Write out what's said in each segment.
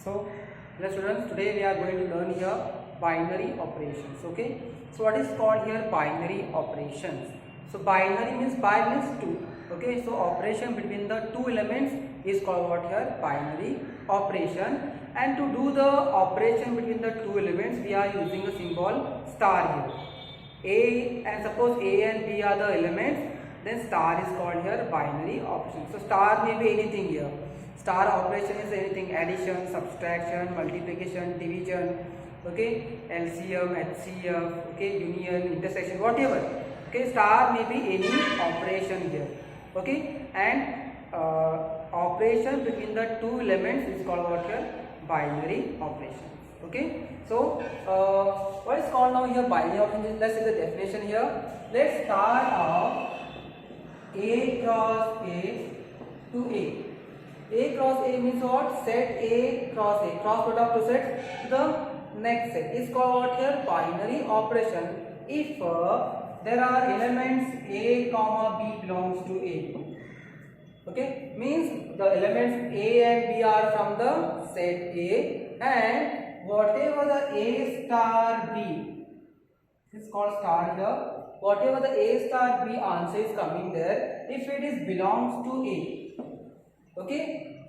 So, hello students, today we are going to learn here binary operations. Okay, so what is called here binary operations? So binary means bi means two. Okay, so operation between the two elements is called what here binary operation. And to do the operation between the two elements, we are using a symbol star here. A, and suppose A and B are the elements, then star is called here binary operation. So star may be anything here. Star operation is anything: addition, subtraction, multiplication, division, okay, LCM, HCF, okay, union, intersection, whatever. Okay, star may be any operation here. Okay, and operation between the two elements is called what here binary operation. Okay, so what is called now here binary operation? Let's see the definition here. Let's start off A cross A to A. A cross A means what? Set A cross A. Cross product to set the next set is called what here binary operation. If there are elements A comma B belongs to A. Okay, means the elements A and B are from the set A, and whatever the A star B, this is called star here, whatever the A star B answer is coming there, if it is belongs to A. Okay,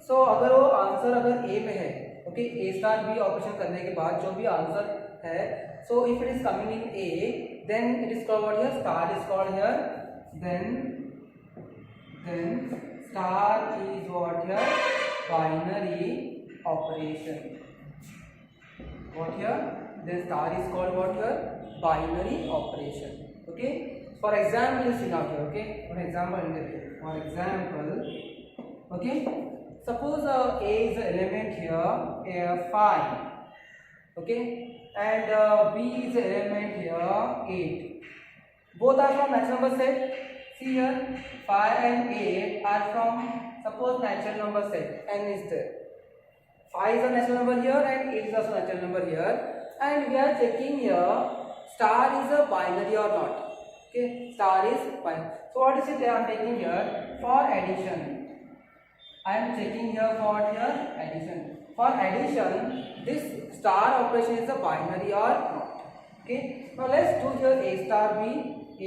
so अगर वो answer अगर A में है, okay, A star B operation करने के बाद जो भी आंसर है, so if it is coming in A, then it is called what here star is called here, then star is what here binary operation. What here then star is called what here binary operation. Okay, for example you see now here, okay, for example okay, suppose A is the element here 5, okay, and B is the element here 8. Both are from natural number set. See here, 5 and 8 are from, suppose, natural number set. N is there, 5 is a natural number here and 8 is also natural number here, and we are checking here star is a binary or not. Okay, star is binary. So what is it I am taking here for addition? I am checking here for here addition. For addition, this star operation is a binary or not. Okay. Now let's do here A star B.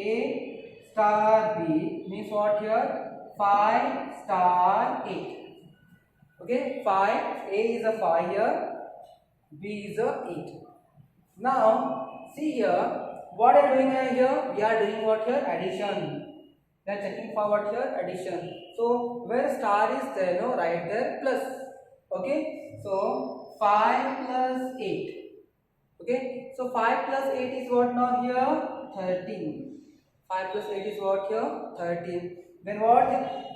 A star B means what here 5 star 8. Okay. 5. A is a 5 here. B is a 8. Now see here what I am doing here. We are doing what here addition. We are checking for what here addition. So where star is there, no, right there plus. Okay, so 5 plus 8. Okay, so 5 plus 8 is what now here 13. 5 plus 8 is what here 13. Then what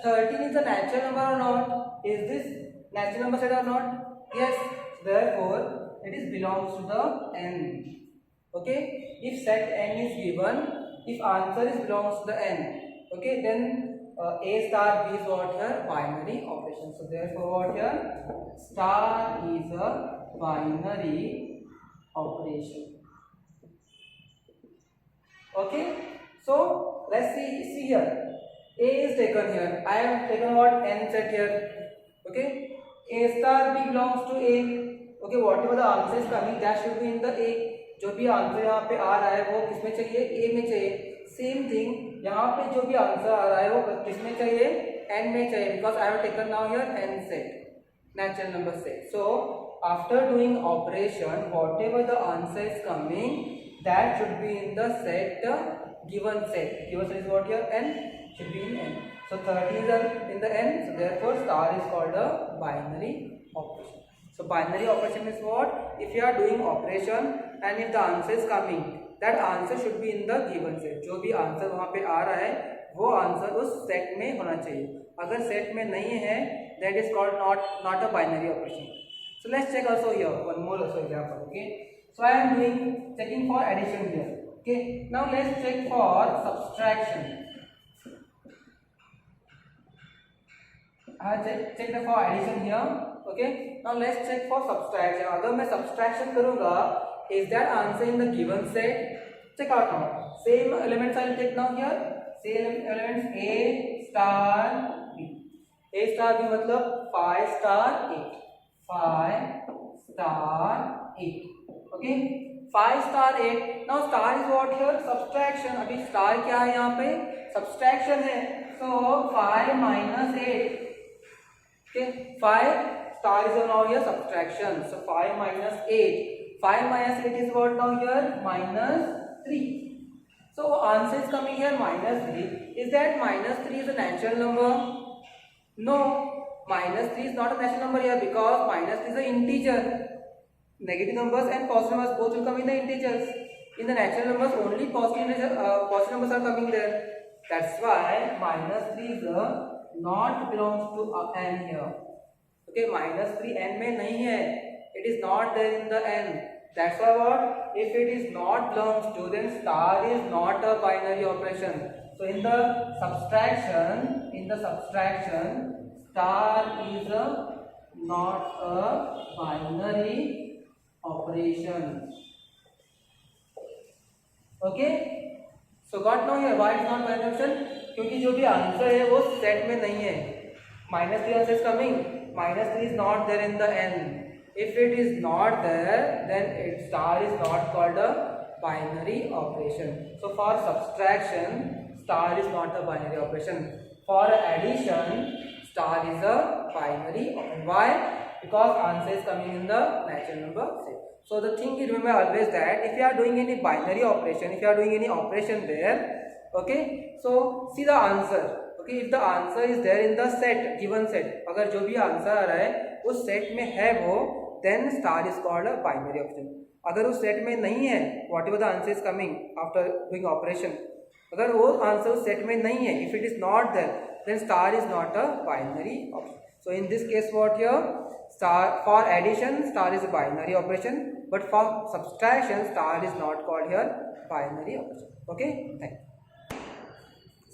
13 is a natural number or not? Is this natural number set or not? Yes. Therefore it is belongs to the n. Okay, if set n is given, if answer is belongs to the n, okay, then A star B is what here binary operation. So therefore what here star is a binary operation. Okay, so let's see here. A is taken here. I have taken what n set here. Okay, A star B belongs to A. Okay, whatever the answer is coming, that should be in the A. जो भी answer यहाँ पे आ रहा है वो किसमें चाहिए, ए में चाहिए. सेम थिंग यहाँ पे जो भी आंसर आ रहा है वो किसमें चाहिए, एन में चाहिए, because I have taken now here N set natural number set. So after doing operation whatever the answer is coming that should be in the set given set. Given set is what here N, should be in n. So 30 is in the n, so therefore star is called a binary operation. So binary operation is what? If you are doing operation and if the answer is coming, that answer should be in the given set. जो भी answer वहाँ पे आ रहा है वो answer उस set में होना चाहिए. अगर सेट में नहीं है, that is called not a binary operation. So let's check also here one more also example. Okay, so I am doing checking for addition here. Okay, now let's check for subtraction. I check the for addition here. Okay, now let's check for subtraction. अगर मैं subtraction करूँगा, is that answer in the given set? Check out now. Same elements I will take now here. Same elements A star B. A star B मतलब 5 star 8. 5 star 8. Okay, 5 star 8. Now star is what here? Subtraction. अभी star क्या है यहाँ पे? Subtraction है. So 5 minus 8. Okay, 5 star is now here subtraction. So 5 minus 8. 5 minus 8 is what now here? Minus 3. So answer is coming here minus 3. Is that minus 3 is a natural number? No. Minus 3 is not a natural number here because minus 3 is an integer. Negative numbers and positive numbers both will come in the integers. In the natural numbers only positive numbers are coming there. That's why minus 3 is not belongs to n here. Okay, minus 3 n में नहीं है. It is not there in the n. That's why what? If it is not belongs to, then star is not a binary operation. So in the subtraction, star is not a binary operation. Okay, so got now here why it's not binary operation? क्योंकि जो भी answer है वो set में नहीं है. Minus 3 answer is coming. Minus 3 is not there in the n. If it is not there, then star is not called a binary operation. So for subtraction, star is not a binary operation. For addition, star is a binary operation. Why? Because answer is coming in the natural number set. So the thing is, remember always that if you are doing any binary operation, if you are doing any operation there, okay, so see the answer. Okay, if the answer is there in the set, given set, अगर जो भी answer आ रहा है उस set में है वो, then star is called a binary operation. अगर उस सेट में नहीं है, whatever the answer is coming after doing operation, अगर वो आंसर उस सेट में नहीं है, if it is not there, then star is not a binary operation. So in this case what here, star for addition star is a binary operation, but for subtraction star is not called here binary operation. Okay, thank you.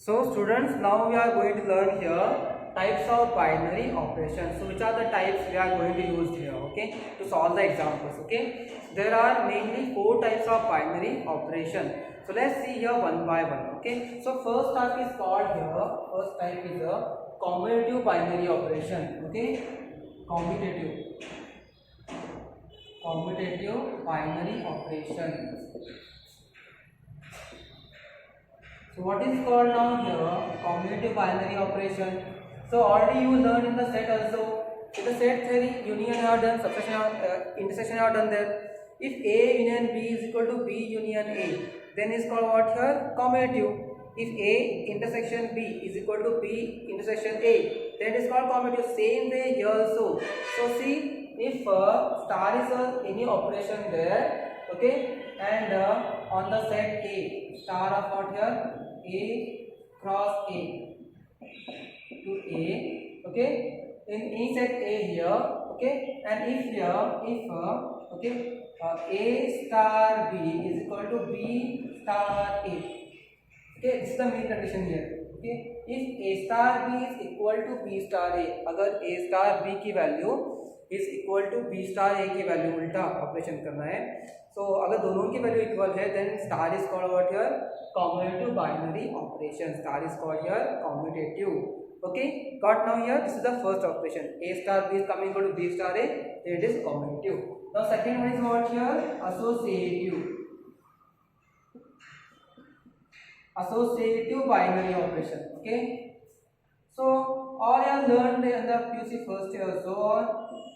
So students, now we are going to learn here types of binary operations. So which are the types we are going to use here, okay, to solve the examples. Okay, there are mainly 4 types of binary operation. So let's see here one by one. Okay, so first type is called here, first type is a commutative binary operation. Okay, commutative binary operation. So what is called now here commutative binary operation? So already you learned in the set also. In the set theory, union you have done, subtraction, intersection you have done there. If A union B is equal to B union A, then is called what here? Commutative. If A intersection B is equal to B intersection A, then it is called commutative. Same way here also. So see, if star is any operation there, okay, and on the set A, star of what here? A cross A to A, okay, in any set A here, okay, and if here, okay, A star B is equal to B star A, okay, this is the main condition here. Okay, if A star B is equal to B star A, अगर A star B की value is equal to B star A की value उल्टा operation करना है. So अगर दोनों की value equal है, then star is called what here? Commutative binary operation. Star is called here commutative. Okay, got now here. This is the first operation. A star B is coming equal to B star A. It is commutative. Now second one is what here? Associative binary operation. Okay. So all you have learned in the PUC first year also, or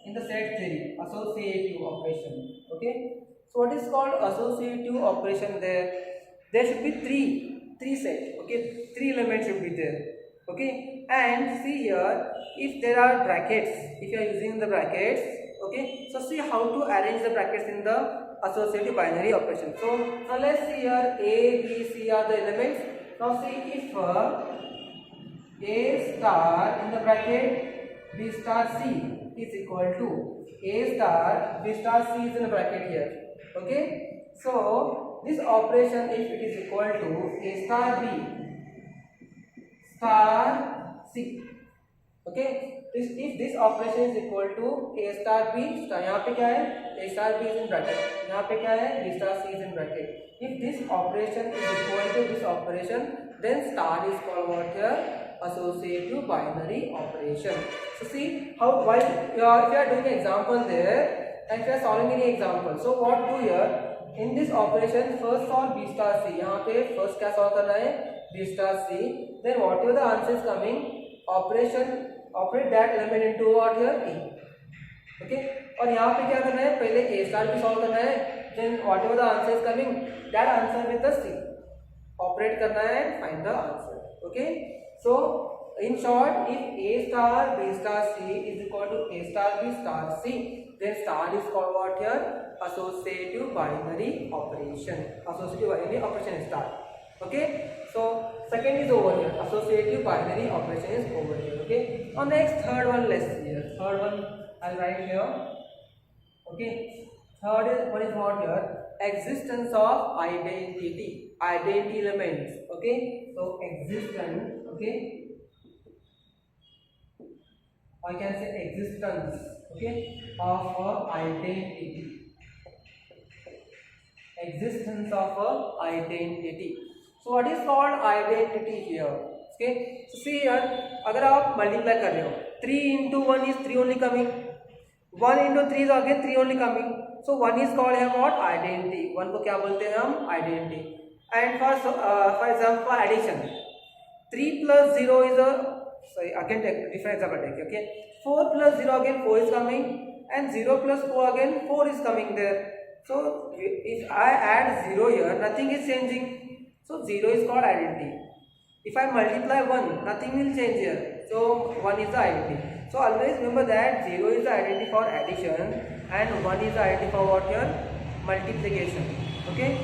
in the set theory, associative operation. Okay. So what is called associative operation there? There should be three sets. Okay, 3 elements should be there. Okay, and see here, if there are brackets, if you are using the brackets, okay, so see how to arrange the brackets in the associative binary operation. So now let's see here, A, B, C are the elements. Now see if A star in the bracket B star C is equal to A star B star C is in the bracket here. Okay, so this operation, if it is equal to A star B star C, okay, if this operation is equal to A star B star, यहाँ पे क्या है? A star B is in bracket, यहाँ पे क्या है? B star C is in bracket. If this operation is equal to this operation, then star is called what here? Associative binary operation. So see how, while if you are doing an example there, and if you are solving any example, so what do here in this operation, first solve b star c, यहाँ पे first क्या solve करना है b star c, then whatever the answer is coming, operate that element into what here a, okay, और यहाँ पे क्या करना है, पहले a star भी solve करना है, then whatever the answer is coming, that answer with the c, operate करना है, find the answer, okay. So in short, if a star b star c is equal to a star b star c, then star is called what here, associative binary operation, associative binary operation star, okay. So second is over here, associative binary operation is over here, okay. On next third one, let's see here, third one I'll write here, okay. Third one is what here, existence of identity elements, okay. So existence, okay, or you can say existence, okay, of a identity, existence of a identity. So what is called identity here, okay. So see here, अगर आप multiply कर रहे हो, 3 into 1 is 3 only coming, 1 into 3 is again 3 only coming, so 1 is called here what, identity, 1 को क्या बोलते हैं हम, identity. And for example for addition, 3 plus 0 is a, sorry again take different example take, okay, 4 plus 0 again 4 is coming, and 0 plus 4 again 4 is coming there. So if I add 0 here, nothing is changing, so 0 is called identity. If I multiply 1, nothing will change here, so 1 is the identity. So always remember that 0 is the identity for addition and 1 is the identity for what here, multiplication, okay.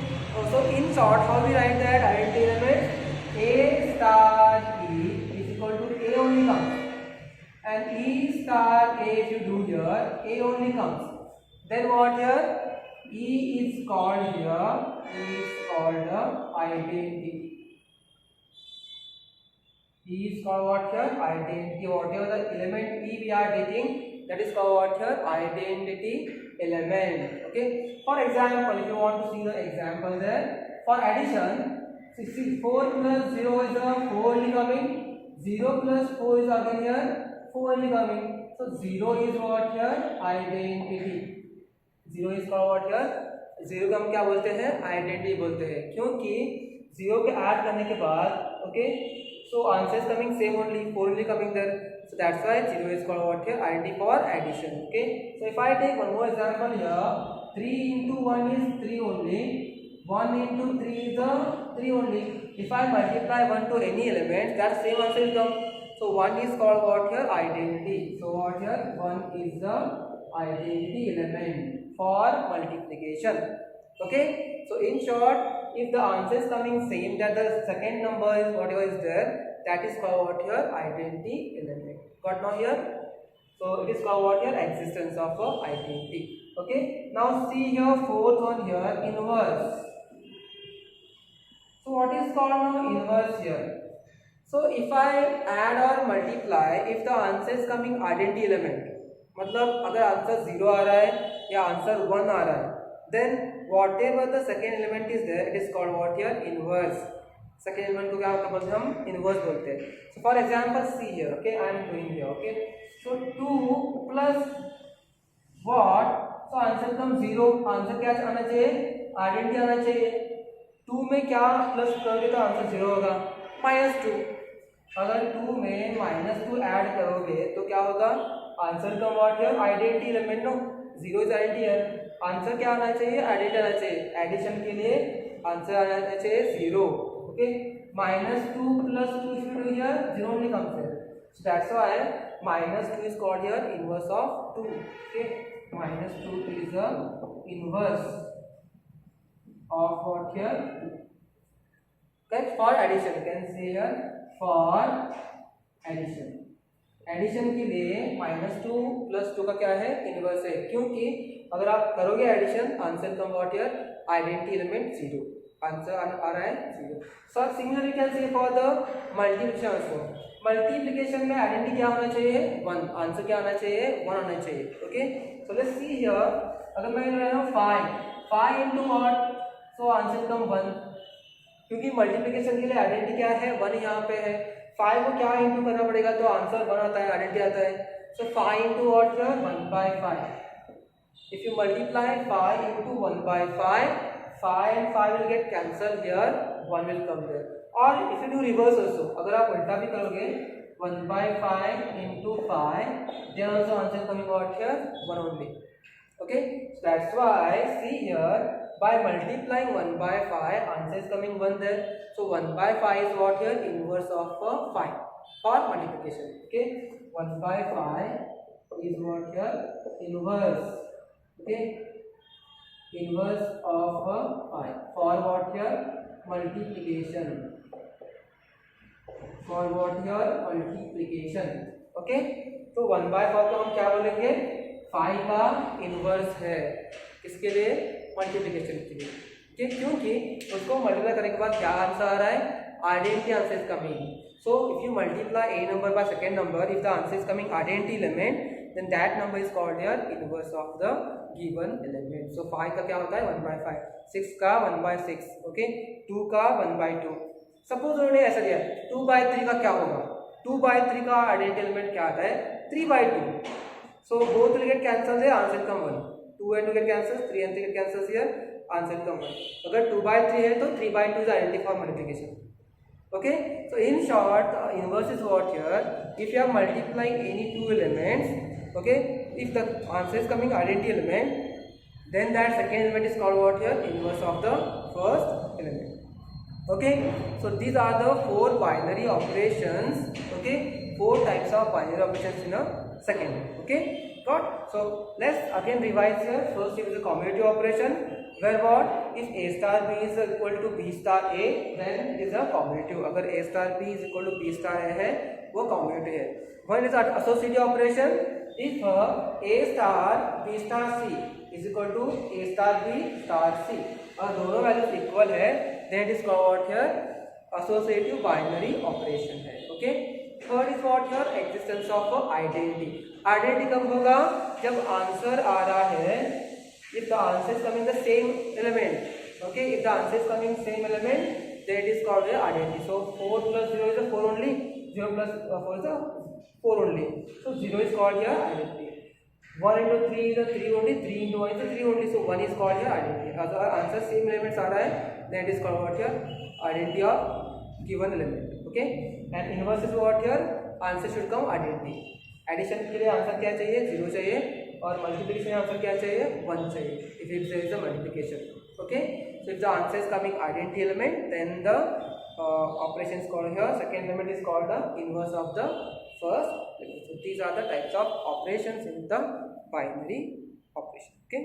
So in short, how we write that identity element, a star e is equal to a only comes, and e star a, if you do here, a only comes, then what here, e is called here, e is called the identity. E is called what here, identity, whatever the element e we are taking, that is called what here, identity element, okay. For example, if you want to see the example there, for addition, see 4 plus 0 is a 4 only coming, 0 plus 4 is again here 4 only coming, so 0 is what here, identity, 0 is called what here, 0 को हम क्या बोलते हैं, identity बोलते हैं, क्योंकि 0 के add करने के बाद, okay, so answer is coming same only, 4 only coming there, so that's why 0 is called what here, identity for addition, okay. So if I take one more example here, 3 into 1 is 3 only, 1 into 3 is the 3 only, if I multiply 1 to any element, that same answer will come, so 1 is called what here, identity, so what here, 1 is the identity element for multiplication, okay. So in short, if the answer is coming same, that the second number is whatever is there, that is called what here, identity element, got now here. So it is called what here, existence of a identity, okay. Now see here, fourth one here, inverse. So what is called now inverse here? So if I add or multiply, if the answer is coming identity element, मतलब अगर answer 0 आ रहा है या answer 1 आ रहा है, then whatever the second element is there, it is called what here, inverse. Second element को क्या बोलते हैं हम, inverse बोलते हैं. So for example, see here, okay, I am doing here, okay. So 2 plus what? So answer come 0, answer क्या आना चाहिए, आइडेंटिटी आना चाहिए. 2 में क्या प्लस करोगे तो आंसर 0 होगा, -2. अगर 2 में -2 ऐड करोगे तो क्या होगा, आंसर का व्हाट है, identity element no, 0 is identity है, आंसर क्या आना चाहिए, आइडेंटिटी आना चाहिए, एडिशन के लिए आंसर आना चाहिए 0, okay. -2 plus 2 if you do here, 0 only comes here, so that's why -2 is called here inverse of 2, okay. -2 is the inverse of what here, okay, for addition, you can see here for addition. Addition के लिए -2 plus 2 का क्या है, inverse है, क्योंकि अगर आप करोगे addition, answer come what here, identity element 0, answer आ रहा है 0. Sir similarly can say for the multiplication also, multiplication में आइडेंटिटी क्या होना चाहिए, 1, आंसर क्या आना चाहिए, 1 होना चाहिए, okay. So let's see here, अगर मैं ले रहा हूं 5 into what, सो आंसर कम 1, क्योंकि मल्टीप्लिकेशन के लिए आइडेंटिटी क्या है, 1 यहाँ पे है. 5 को क्या इंटू करना पड़ेगा तो आंसर 1 आता है, आइडेंटिटी आता है. सो 5 into what here, 1/5, If you multiply 5 into 1 by 5, 5 and 5 will get cancelled here, 1 will come there. Or if you do reverse also, अगर आप उल्टा भी करोगे 1 by 5 into 5, then also answer coming out here 1 only. Okay, so that's why see here, by multiplying 1 by 5, answer is coming 1 there. So 1 by 5 is what here? Inverse of 5 for multiplication. Okay, 1 by 5 is what here? Inverse. Okay, inverse of 5 for what here? Multiplication. For what here? Multiplication. Okay, तो 1 by 5 को हम क्या बोलेंगे? 5 का inverse है, किसके लिए? Multiplication के लिए. ठीक, क्योंकि उसको मल्टीप्लाई करने के बाद क्या आंसर आ रहा है? Identity answer is coming. So if you multiply a number by second number, if the answer is coming identity element, then that number is called here inverse of the given element. So 5 का क्या होता है? 1 by 5. 6 का 1 by 6. Okay, 2 का 1 by 2. Suppose उन्होंने ऐसा दिया 2 by 3 का क्या होगा? 2 by 3 का आइडेंटिटी एलिमेंट क्या आता है? 3 by 2. So both will get cancelled here, answer come 1. 2 and 2 get cancelled, 3 and 3 get cancelled here, answer come 1. अगर 2 by 3 है तो 3 by 2 is identity for multiplication. Okay, so in short, inverse is what here? If you are multiplying any two elements, okay, if the answer is coming identity element, then that second element is called what here? Inverse of the first element. Okay, so these are the 4 binary operations. Okay, 4 types of binary operations in a second. Okay, got? So let's again revise here. First is the commutative operation, where what? If a star b is equal to b star a, then it is a commutative. अगर a star b is equal to b star a है, वो commutative है. One is associative operation. If a star b star c is equal to a star b star c, और दोनों values equal है, then it is called here associative binary operation है. Okay. Third is what here? Existence of identity. Identity कब होगा? जब answer आ रहा है, if the answer is coming the same element. Okay, if the answer is coming same element, then it is called a identity. So 4 plus 0 is a 4 only, 0 plus 4 is a 4 only. So 0 is called here identity. 1 into 3 is a 3 only, 3 into 1 is a 3 only, so 1 is called here identity. As our answer same elements आ रहा है, then it is called what here? Identity of given element. Okay, and inverse is what here? Answer should come identity. Addition के लिए answer क्या चाहिए? 0 चाहिए, और multiplication answer क्या चाहिए? 1 चाहिए. If there is a multiplication. Okay, so if the answer is coming identity element, then the operation is called here. Second element is called the inverse of the first. So these are the types of operations in the binary operation. Okay.